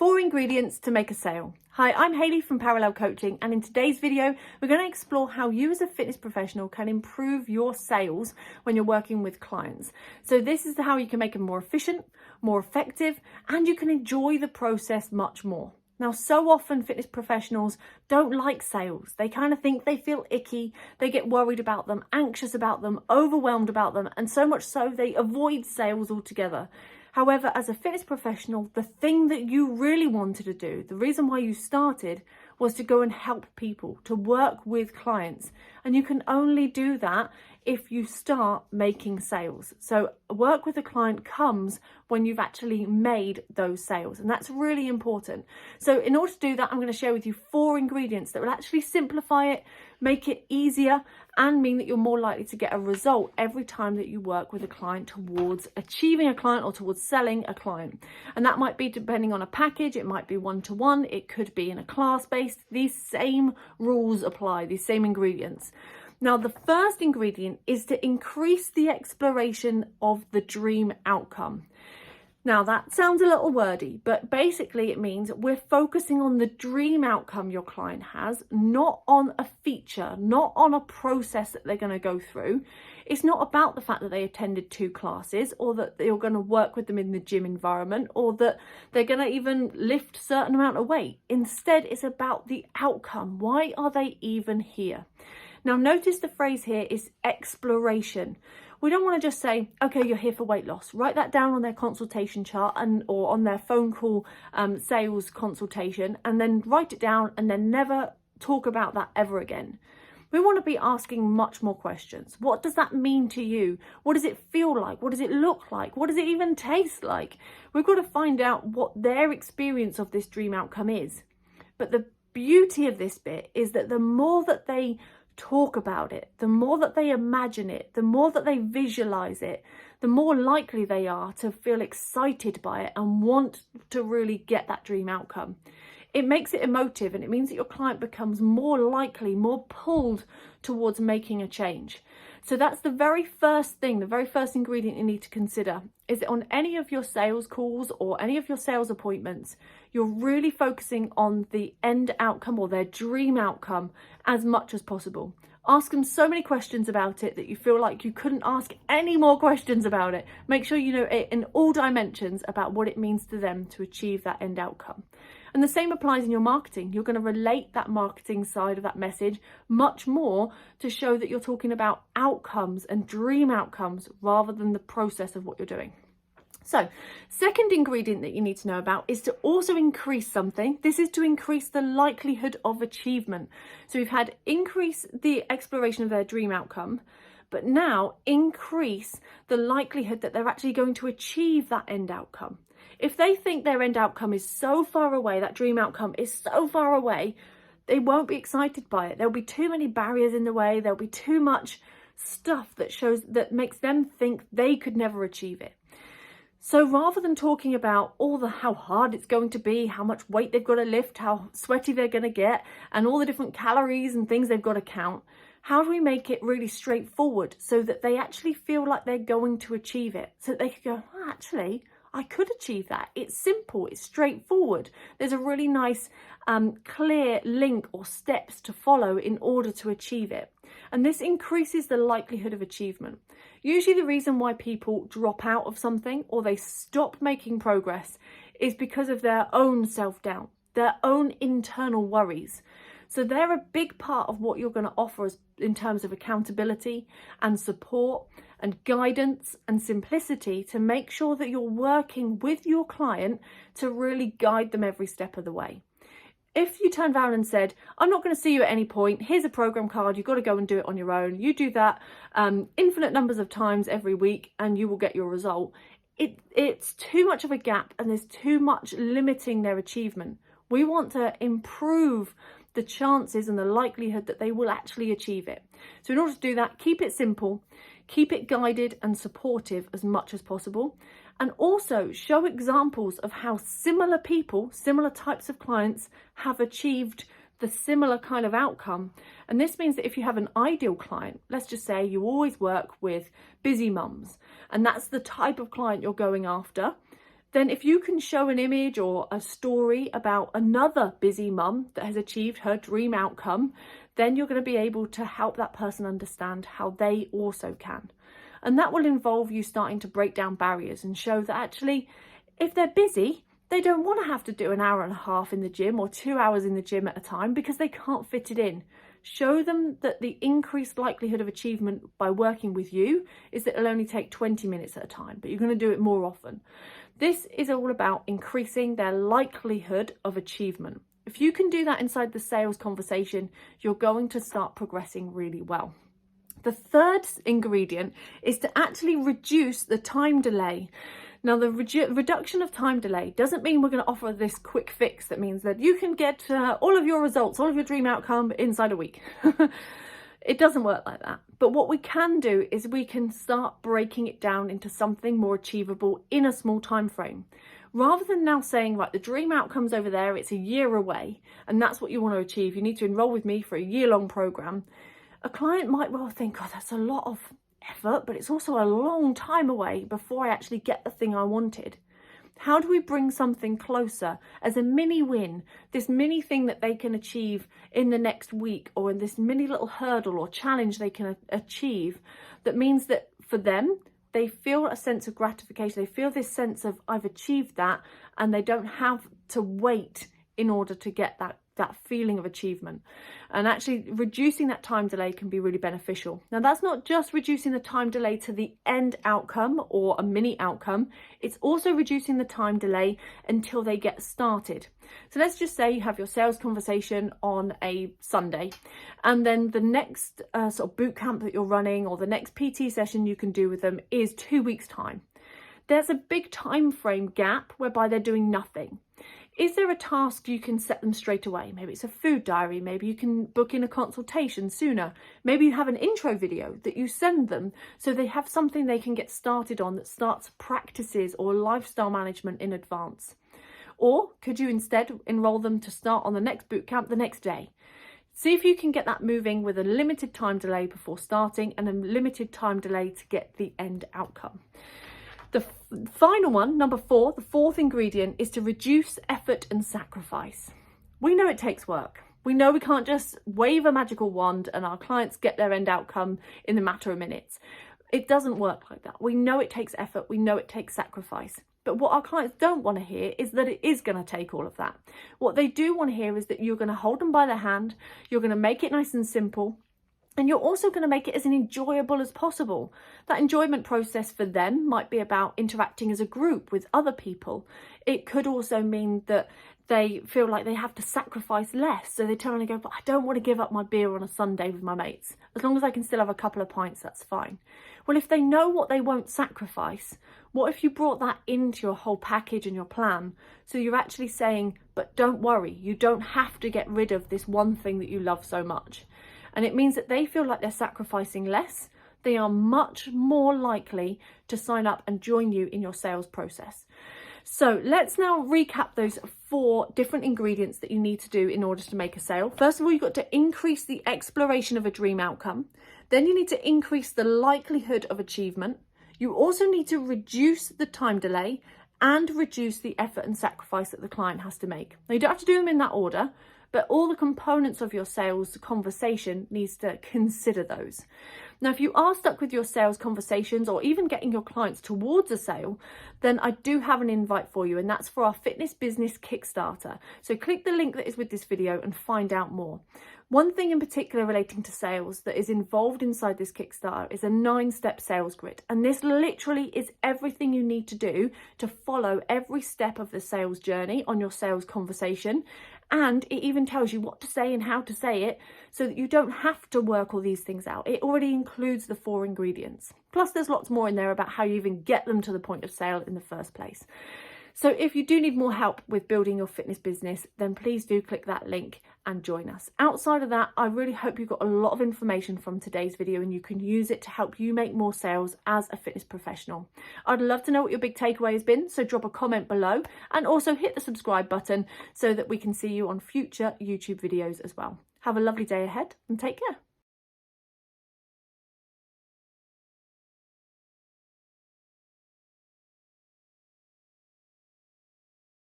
4 ingredients to make a sale. Hi, I'm Hayley from Parallel Coaching, and in today's video, we're going to explore how you as a fitness professional can improve your sales when you're working with clients. So this is how you can make them more efficient, more effective, and you can enjoy the process much more. Now, so often fitness professionals don't like sales. They kind of think they feel icky, they get worried about them, anxious about them, overwhelmed about them, and so much so they avoid sales altogether. However, as a fitness professional, the thing that you really wanted to do, the reason why you started, was to go and help people, to work with clients. And you can only do that if you start making sales. So work with a client comes when you've actually made those sales, and that's really important. So in order to do that, I'm going to share with you 4 ingredients that will actually simplify it, make it easier, and mean that you're more likely to get a result every time that you work with a client towards achieving a client or towards selling a client. And that might be depending on a package, it might be one-to-one, it could be in a class-based. These same rules apply, these same ingredients. Now, the first ingredient is to increase the exploration of the dream outcome. Now, that sounds a little wordy, but basically it means we're focusing on the dream outcome your client has, not on a feature, not on a process that they're going to go through. It's not about the fact that they attended 2 classes, or that you're going to work with them in the gym environment, or that they're going to even lift a certain amount of weight. Instead, it's about the outcome. Why are they even here? Now, notice the phrase here is exploration. We don't want to just say, okay, you're here for weight loss. Write that down on their consultation chart or on their phone call sales consultation, and then write it down and then never talk about that ever again. We want to be asking much more questions. What does that mean to you? What does it feel like? What does it look like? What does it even taste like? We've got to find out what their experience of this dream outcome is. But the beauty of this bit is that the more that they talk about it, the more that they imagine it, the more that they visualize it, the more likely they are to feel excited by it and want to really get that dream outcome. It makes it emotive, and it means that your client becomes more likely, more pulled towards making a change. So that's the very first thing, the very first ingredient you need to consider, is that on any of your sales calls or any of your sales appointments, you're really focusing on the end outcome or their dream outcome as much as possible. Ask them so many questions about it that you feel like you couldn't ask any more questions about it. Make sure you know it in all dimensions about what it means to them to achieve that end outcome. And the same applies in your marketing. You're going to relate that marketing side of that message much more to show that you're talking about outcomes and dream outcomes rather than the process of what you're doing. So, second ingredient that you need to know about is to also increase something. This is to increase the likelihood of achievement. So we've had increase the exploration of their dream outcome, but now increase the likelihood that they're actually going to achieve that end outcome. If they think their end outcome is so far away, that dream outcome is so far away, they won't be excited by it. There'll be too many barriers in the way. There'll be too much stuff that makes them think they could never achieve it. So rather than talking about how hard it's going to be, how much weight they've got to lift, how sweaty they're going to get, and all the different calories and things they've got to count, how do we make it really straightforward so that they actually feel like they're going to achieve it? So that they could go, oh, actually, I could achieve that. It's simple, it's straightforward. There's a really nice clear link or steps to follow in order to achieve it. And this increases the likelihood of achievement. Usually the reason why people drop out of something or they stop making progress is because of their own self-doubt, their own internal worries. So they're a big part of what you're going to offer in terms of accountability and support and guidance and simplicity to make sure that you're working with your client to really guide them every step of the way. If you turned around and said, I'm not going to see you at any point, here's a program card, you've got to go and do it on your own. You do that infinite numbers of times every week and you will get your result. It's too much of a gap and there's too much limiting their achievement. We want to improve the chances and the likelihood that they will actually achieve it. So in order to do that, keep it simple, keep it guided and supportive as much as possible, and also show examples of how similar people, similar types of clients have achieved the similar kind of outcome. And this means that if you have an ideal client, let's just say you always work with busy mums, and that's the type of client you're going after, then if you can show an image or a story about another busy mum that has achieved her dream outcome, then you're going to be able to help that person understand how they also can. And that will involve you starting to break down barriers and show that actually, if they're busy, they don't want to have to do an hour and a half in the gym or 2 hours in the gym at a time because they can't fit it in. Show them that the increased likelihood of achievement by working with you is that it'll only take 20 minutes at a time, but you're going to do it more often. This is all about increasing their likelihood of achievement. If you can do that inside the sales conversation, you're going to start progressing really well. The third ingredient is to actually reduce the time delay. Now, the reduction of time delay doesn't mean we're going to offer this quick fix that means that you can get all of your results, all of your dream outcome inside a week. It doesn't work like that. But what we can do is we can start breaking it down into something more achievable in a small time frame. Rather than now saying, right, the dream outcome's over there, it's a year away, and that's what you want to achieve. You need to enroll with me for a year-long program. A client might well think, oh, that's a lot of effort, but it's also a long time away before I actually get the thing I wanted. How do we bring something closer as a mini win, this mini thing that they can achieve in the next week, or in this mini little hurdle or challenge they can achieve, that means that for them, they feel a sense of gratification. They feel this sense of, I've achieved that, and they don't have to wait in order to get that feeling of achievement. And actually reducing that time delay can be really beneficial. Now, that's not just reducing the time delay to the end outcome or a mini outcome, it's also reducing the time delay until they get started. So let's just say you have your sales conversation on a Sunday, and then the next sort of boot camp that you're running, or the next PT session you can do with them, is 2 weeks' time. There's a big time frame gap whereby they're doing nothing. Is there a task you can set them straight away? Maybe it's a food diary. Maybe you can book in a consultation sooner. Maybe you have an intro video that you send them so they have something they can get started on that starts practices or lifestyle management in advance. Or could you instead enroll them to start on the next boot camp the next day? See if you can get that moving with a limited time delay before starting and a limited time delay to get the end outcome. The final one, number 4, the fourth ingredient, is to reduce effort and sacrifice. We know it takes work. We know we can't just wave a magical wand and our clients get their end outcome in a matter of minutes. It doesn't work like that. We know it takes effort. We know it takes sacrifice. But what our clients don't want to hear is that it is going to take all of that. What they do want to hear is that you're going to hold them by the hand. You're going to make it nice and simple. And you're also going to make it as enjoyable as possible. That enjoyment process for them might be about interacting as a group with other people. It could also mean that they feel like they have to sacrifice less. So they turn around and go, but I don't want to give up my beer on a Sunday with my mates. As long as I can still have a couple of pints, that's fine. Well, if they know what they won't sacrifice, what if you brought that into your whole package and your plan? So you're actually saying, but don't worry, you don't have to get rid of this one thing that you love so much. And it means that they feel like they're sacrificing less. They are much more likely to sign up and join you in your sales process. So let's now recap those 4 different ingredients that you need to do in order to make a sale. First of all, you've got to increase the exploration of a dream outcome. Then you need to increase the likelihood of achievement. You also need to reduce the time delay and reduce the effort and sacrifice that the client has to make. Now, you don't have to do them in that order, but all the components of your sales conversation needs to consider those. Now, if you are stuck with your sales conversations or even getting your clients towards a sale, then I do have an invite for you, and that's for our Fitness Business Kickstarter. So click the link that is with this video and find out more. One thing in particular relating to sales that is involved inside this Kickstarter is a 9-step sales grid. And this literally is everything you need to do to follow every step of the sales journey on your sales conversation. And it even tells you what to say and how to say it so that you don't have to work all these things out. It already includes the 4 ingredients. Plus, there's lots more in there about how you even get them to the point of sale in the first place. So if you do need more help with building your fitness business, then please do click that link and join us. Outside of that, I really hope you got a lot of information from today's video and you can use it to help you make more sales as a fitness professional. I'd love to know what your big takeaway has been, so drop a comment below and also hit the subscribe button so that we can see you on future YouTube videos as well. Have a lovely day ahead and take care.